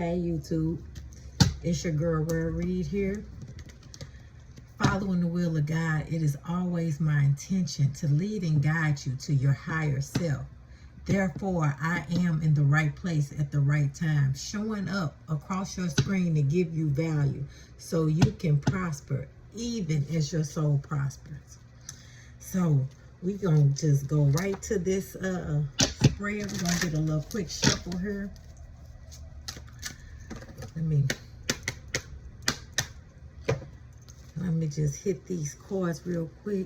Hey YouTube, it's your girl Rare Reed here. Following the will of God, it is always my intention to lead and guide you to your higher self. Therefore, I am in the right place at the right time, showing up across your screen to give you value so you can prosper even as your soul prospers. So we're going to just go right to this spread. We're going to get a little quick shuffle here. Let me just hit these cards real quick.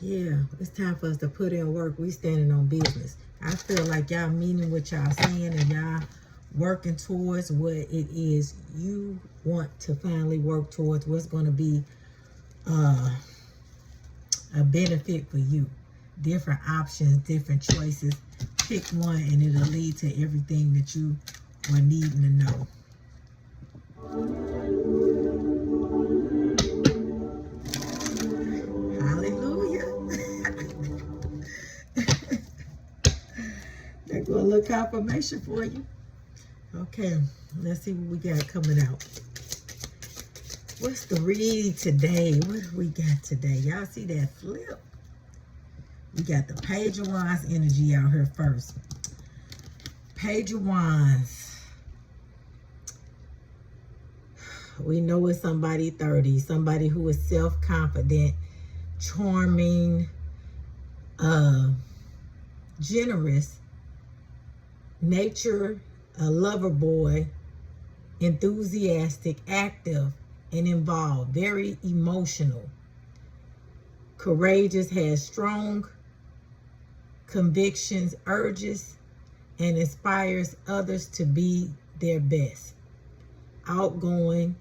Yeah, it's time for us to put in work. We standing on business. I feel like y'all meaning what y'all saying and y'all working towards what it is you want to finally work towards, what's going to be a benefit for you. Different options, different choices. Pick one and it'll lead to everything that you are needing to know. There go a little confirmation for you. Okay, let's see what we got coming out. What's the read today? What do we got today? Y'all see that flip? We got the Page of Wands energy out here first. Page of Wands. We know it's somebody 30, somebody who is self-confident, charming, generous, nature, a lover boy, enthusiastic, active, and involved, very emotional, courageous, has strong convictions, urges, and inspires others to be their best, outgoing,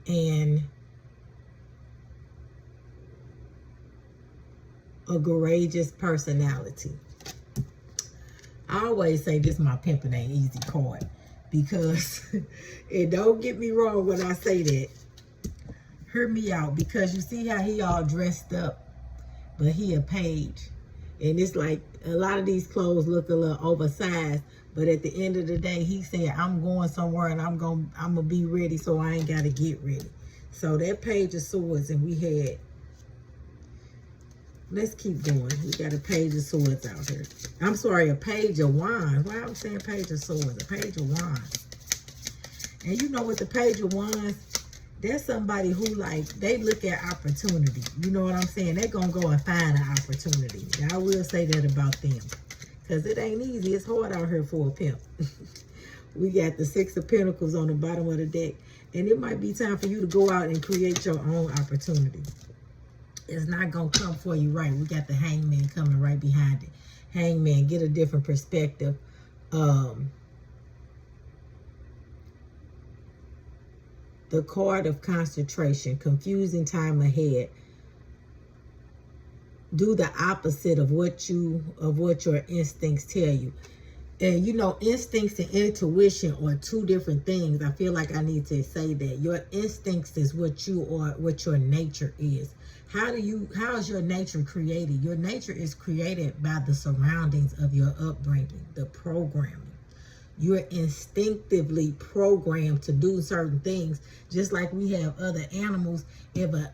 and a courageous personality. I always say this, my pimping ain't easy card, because and don't get me wrong when I say that. Hear me out, because you see how he all dressed up, but he a page. And it's like a lot of these clothes look a little oversized, but at the end of the day, he said, I'm going somewhere and I'm gonna be ready, so I ain't gotta get ready. So that Page of Swords, and we had, let's keep going. We got a Page of Swords out here. I'm sorry, a Page of Wands. Why I'm saying Page of Swords? A Page of Wands. And you know, with the Page of Wands, there's somebody who, like, they look at opportunity. You know what I'm saying? They're going to go and find an opportunity. I will say that about them, because it ain't easy. It's hard out here for a pimp. We got the Six of Pentacles on the bottom of the deck. And it might be time for you to go out and create your own opportunity. It's not going to come for you right. We got the Hangman coming right behind it. Hangman, get a different perspective. The card of concentration, confusing time ahead. Do the opposite of what your instincts tell you. And you know, instincts and intuition are two different things. I feel like I need to say that. Your instincts is what you are, what your nature is. How is your nature created? Your nature is created by the surroundings of your upbringing, the programming. You're instinctively programmed to do certain things, just like we have other animals. If a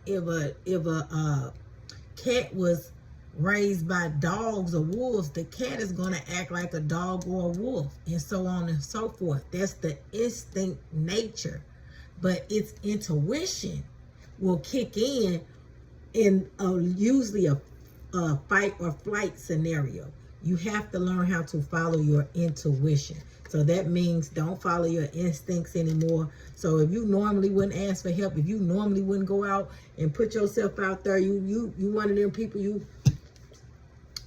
cat was raised by dogs or wolves, the cat is going to act like a dog or a wolf, and so on and so forth. That's the instinct nature. But its intuition will kick in usually a fight or flight scenario. You have to learn how to follow your intuition. So that means don't follow your instincts anymore. So if you normally wouldn't ask for help, if you normally wouldn't go out and put yourself out there, you one of them people, you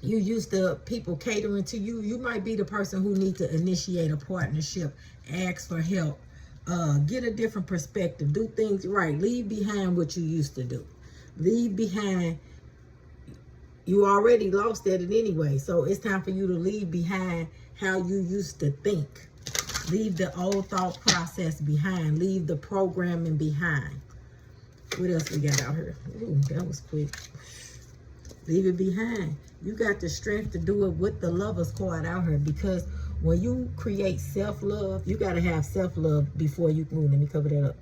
used to people catering to you, you might be the person who needs to initiate a partnership, ask for help, get a different perspective, do things right, leave behind what you used to do. Leave behind, you already lost at it anyway, so it's time for you to leave behind how you used to think. Leave the old thought process behind. Leave the programming behind. What else we got out here? Ooh, that was quick. Leave it behind. You got the strength to do it with the Lovers card out here, because When you create self-love, you got to have self-love before you can, let me cover that up.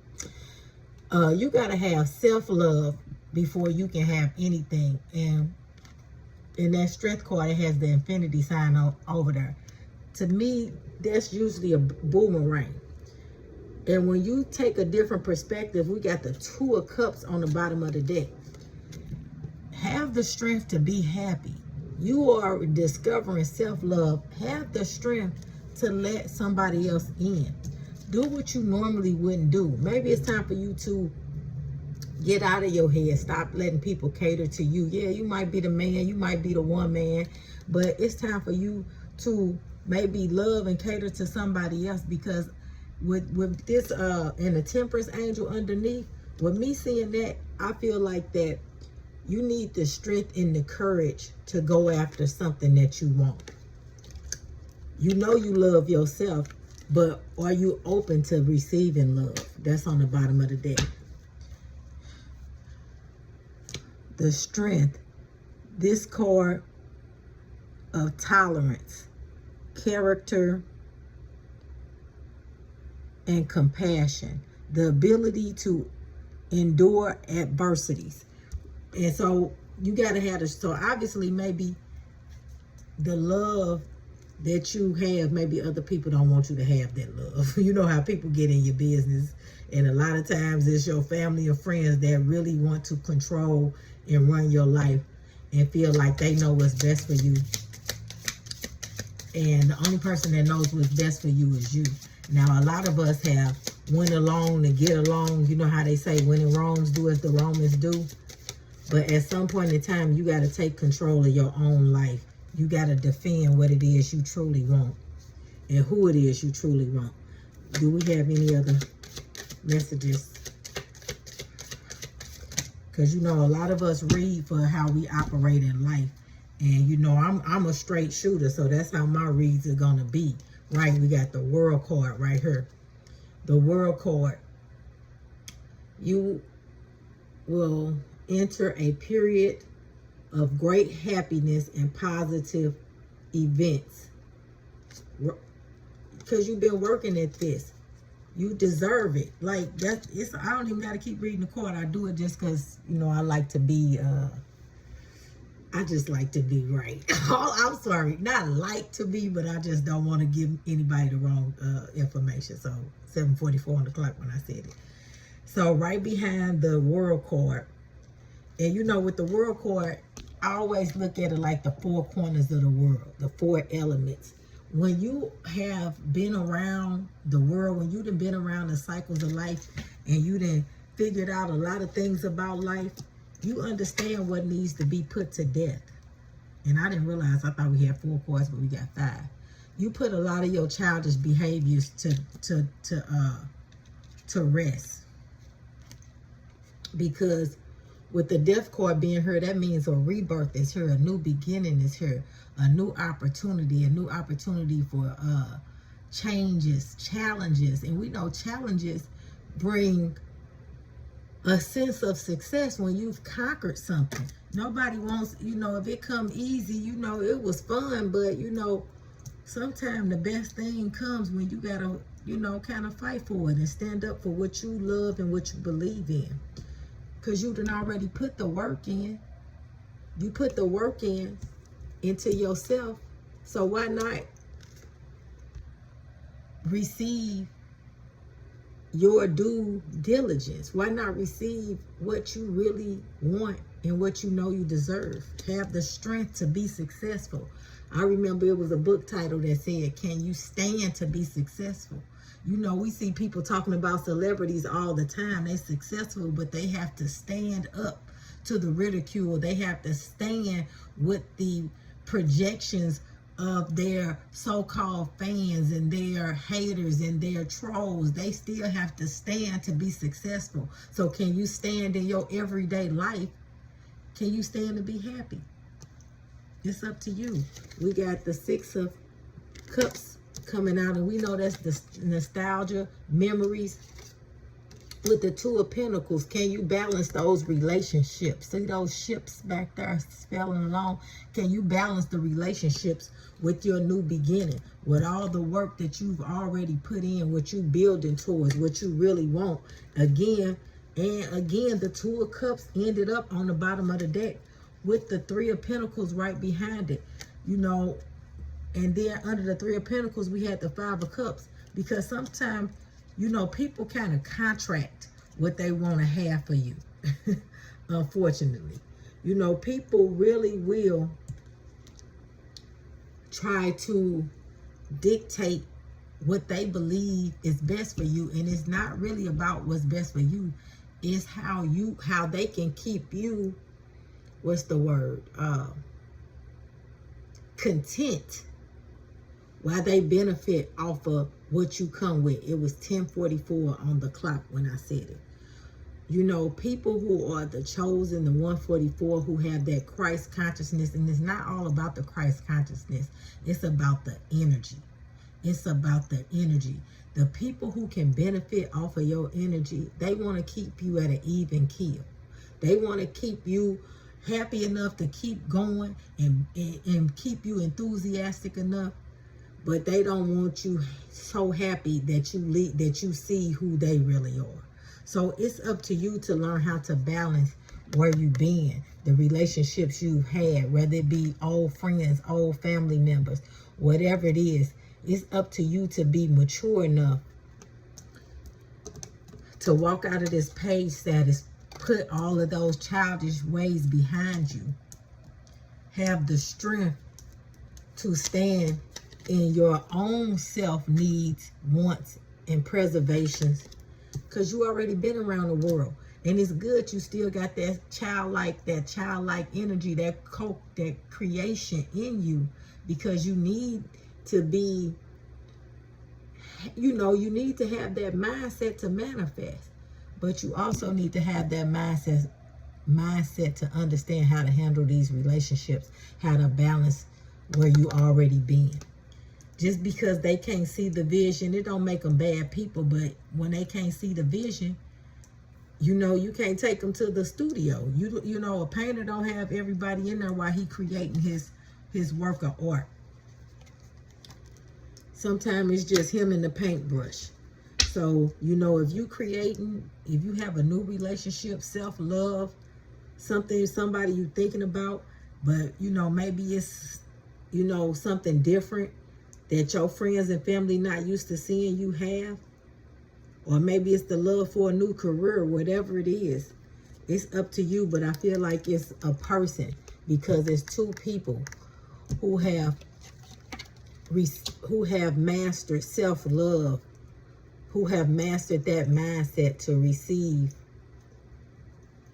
You got to have self-love before you can have anything. And in that strength card, it has the infinity sign over there. To me, that's usually a boomerang. And when you take a different perspective, we got the Two of Cups on the bottom of the deck. Have the strength to be happy. You are discovering self-love. Have the strength to let somebody else in. Do what you normally wouldn't do. Maybe it's time for you to get out of your head. Stop letting people cater to you. Yeah, you might be the man. You might be the one man. But it's time for you to maybe love and cater to somebody else. Because with this and the Temperance angel underneath, with me seeing that, I feel like that you need the strength and the courage to go after something that you want. You know you love yourself, but are you open to receiving love? That's on the bottom of the deck. The strength, this card of tolerance, character, and compassion. The ability to endure adversities. And so you got to have this. So obviously maybe the love that you have, maybe other people don't want you to have that love. You know how people get in your business. And a lot of times it's your family or friends that really want to control and run your life and feel like they know what's best for you. And the only person that knows what's best for you is you. Now, a lot of us have went along to get along. You know how they say, when in Rome, do as the Romans do. But at some point in time, you got to take control of your own life. You got to defend what it is you truly want and who it is you truly want. Do we have any other messages? Because, you know, a lot of us read for how we operate in life. And, you know, I'm a straight shooter, so that's how my reads are going to be. Right? We got the World card right here. The World card. You will enter a period of great happiness and positive events. Because you've been working at this. You deserve it. Like, I don't even got to keep reading the card. I do it just because, you know, I like to be, I just like to be right. I'm sorry. Not like to be, but I just don't want to give anybody the wrong information. So, 7:44 on the clock when I said it. So, right behind the World card. And, you know, with the World card, I always look at it like the four corners of the world, the four elements. When you have been around the world, when you've been around the cycles of life, and you done figured out a lot of things about life, you understand what needs to be put to death. And I didn't realize, I thought we had 4 cards, but we got 5. You put a lot of your childish behaviors to rest. Because with the Death card being here, that means a rebirth is here, a new beginning is here, a new opportunity for changes, challenges. And we know challenges bring a sense of success when you've conquered something. Nobody wants, you know, if it come easy, you know, it was fun, but, you know, sometimes the best thing comes when you gotta, you know, kind of fight for it and stand up for what you love and what you believe in. Because you done already put the work in. You put the work into yourself. So why not receive your due diligence? Why not receive what you really want and what you know you deserve? Have the strength to be successful. I remember it was a book title that said, can you stand to be successful? You know, we see people talking about celebrities all the time. They're successful, but they have to stand up to the ridicule. They have to stand with the projections of their so-called fans and their haters and their trolls. They still have to stand to be successful. So can you stand in your everyday life? Can you stand to be happy? It's up to you. We got the 6 of Cups coming out, and we know that's the nostalgia, memories. With the Two of Pentacles, can you balance those relationships? See those ships back there spelling along? Can you balance the relationships with your new beginning? With all the work that you've already put in, what you building towards, what you really want. Again, and again, the Two of Cups ended up on the bottom of the deck with the Three of Pentacles right behind it. You know, and then under the Three of Pentacles, we had the Five of Cups. Because sometimes, you know, people kind of contract what they want to have for you. Unfortunately. You know, people really will try to dictate what they believe is best for you. And it's not really about what's best for you. It's how they can keep you, what's the word? Content. While they benefit off of what you come with. It was 10:44 on the clock when I said it. You know, people who are the chosen, the 144, who have that Christ consciousness, and it's not all about the Christ consciousness. It's about the energy. It's about the energy. The people who can benefit off of your energy, they want to keep you at an even keel. They want to keep you happy enough to keep going and keep you enthusiastic enough. But they don't want you so happy that you see who they really are. So it's up to you to learn how to balance where you've been, the relationships you've had, whether it be old friends, old family members, whatever it is. It's up to you to be mature enough to walk out of this page status, put all of those childish ways behind you. Have the strength to stand in your own self needs, wants, and preservations, because you already been around the world, and it's good you still got that childlike energy, that creation in you, because you need to be, you know, you need to have that mindset to manifest, but you also need to have that mindset to understand how to handle these relationships, how to balance where you already been. Just because they can't see the vision, it don't make them bad people. But when they can't see the vision, you know, you can't take them to the studio. You know, a painter don't have everybody in there while he creating his work of art. Sometimes it's just him and the paintbrush. So, you know, if you have a new relationship, self-love, somebody you thinking about, but, you know, maybe it's, you know, something different that your friends and family not used to seeing you have, or maybe it's the love for a new career, whatever it is, it's up to you. But I feel like it's a person, because it's two people who have mastered self-love, who have mastered that mindset to receive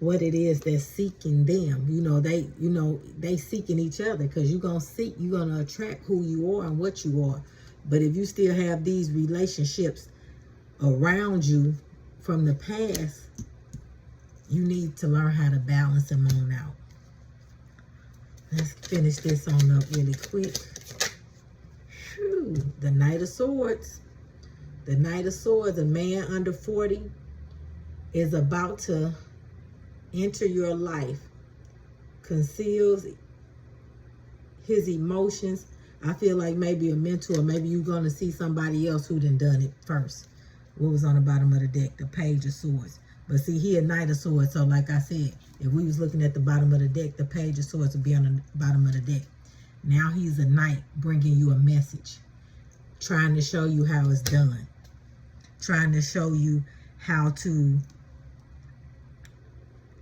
what it is that's seeking them. You know, they seeking each other, because you're gonna attract who you are and what you are. But if you still have these relationships around you from the past, you need to learn how to balance them on out. Let's finish this on up really quick. Whew. The Knight of Swords. The Knight of Swords, a man under 40 is about to enter your life, conceals his emotions. I feel like maybe a mentor, maybe you're going to see somebody else who done it first. What was on the bottom of the deck? The Page of Swords. But see, he a Knight of Swords, so like I said, if we was looking at the bottom of the deck, the Page of Swords would be on the bottom of the deck. Now he's a knight bringing you a message, trying to show you how it's done, trying to show you how to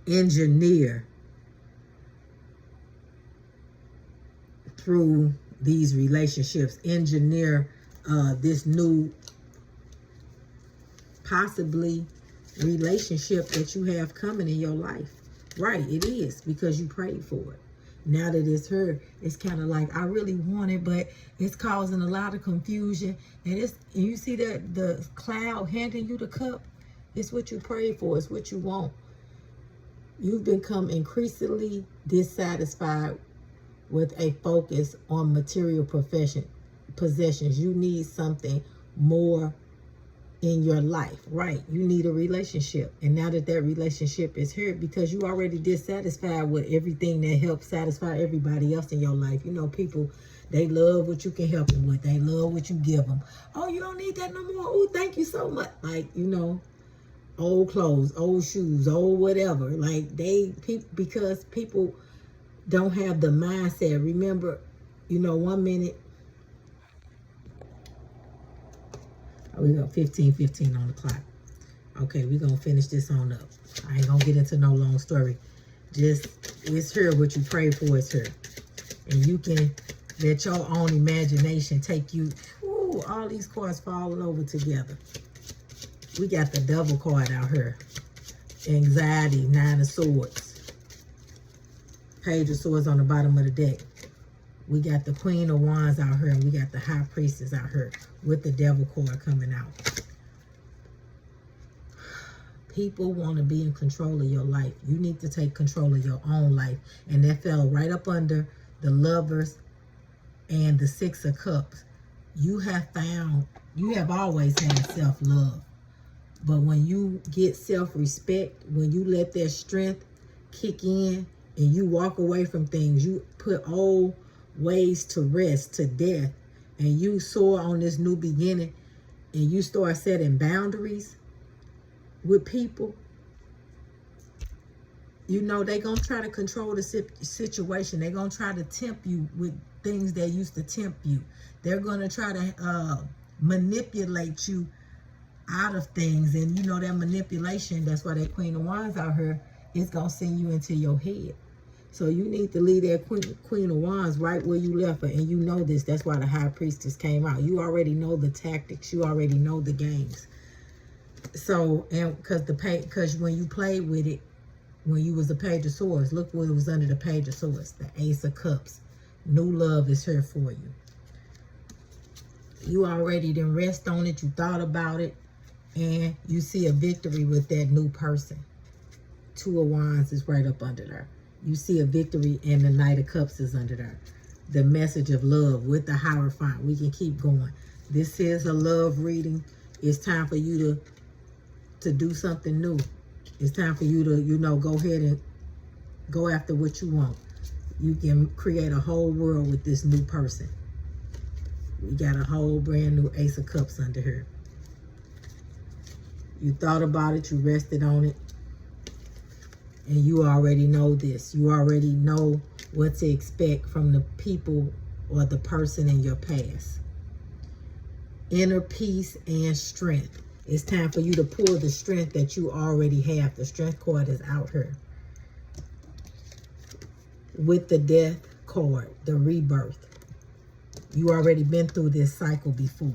engineer through these relationships, engineer this new possibly relationship that you have coming in your life. Right, it is, because you prayed for it. Now that it's her, it's kind of like, I really want it, but it's causing a lot of confusion. And you see that the cloud handing you the cup, it's what you prayed for, it's what you want. You've become increasingly dissatisfied with a focus on material possessions. You need something more in your life, right? You need a relationship. And now that that relationship is hurt because you already dissatisfied with everything that helps satisfy everybody else in your life. You know, people, they love what you can help them with. They love what you give them. Oh, you don't need that no more. Oh, thank you so much. Like, you know, old clothes, old shoes, old whatever. Like because people don't have the mindset. Remember, you know, 1 minute, we got 15:15 on the clock. Okay, we're going to finish this on up. I ain't going to get into no long story. Just, it's her. What you pray for is her. And you can let your own imagination take you. Ooh, all these cards falling over together. We got the double card out here. Anxiety, 9 of Swords. Page of Swords on the bottom of the deck. We got the Queen of Wands out here, and we got the High Priestess out here with the Devil card coming out. People want to be in control of your life. You need to take control of your own life. And that fell right up under the Lovers and the Six of Cups. You have always had self-love. But when you get self-respect, when you let that strength kick in and you walk away from things, you put old ways to rest, to death, and you soar on this new beginning, and you start setting boundaries with people, you know, they're going to try to control the situation. They're going to try to tempt you with things that used to tempt you. They're going to try to manipulate you out of things. And, you know, that manipulation, that's why that Queen of Wands out here is going to send you into your head. So you need to leave that Queen of Wands right where you left her. And you know this. That's why the High Priestess came out. You already know the tactics. You already know the games. So, and because when you played with it, when you was the Page of Swords, look what was under the Page of Swords, the Ace of Cups. New love is here for you. You already done rest on it. You thought about it. And you see a victory with that new person. Two of Wands is right up under there. You see a victory, and the Knight of Cups is under there. The message of love with the Hierophant. We can keep going. This is a love reading. It's time for you to do something new. It's time for you to, you know, go ahead and go after what you want. You can create a whole world with this new person. We got a whole brand new Ace of Cups under here. You thought about it. You rested on it. And you already know this. You already know what to expect from the people or the person in your past. Inner peace and strength. It's time for you to pull the strength that you already have. The Strength card is out here. With the Death card, the rebirth. You already been through this cycle before.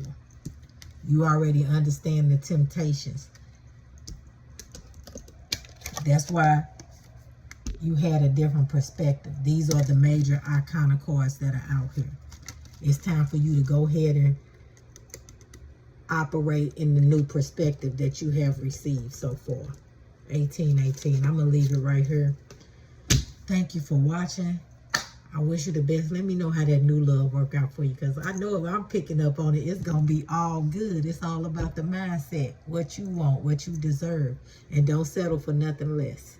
You already understand the temptations. That's why you had a different perspective. These are the major Arcana cards that are out here. It's time for you to go ahead and operate in the new perspective that you have received so far. 1818. I'm going to leave it right here. Thank you for watching. I wish you the best. Let me know how that new love work out for you, because I know if I'm picking up on it, it's going to be all good. It's all about the mindset, what you want, what you deserve, and don't settle for nothing less.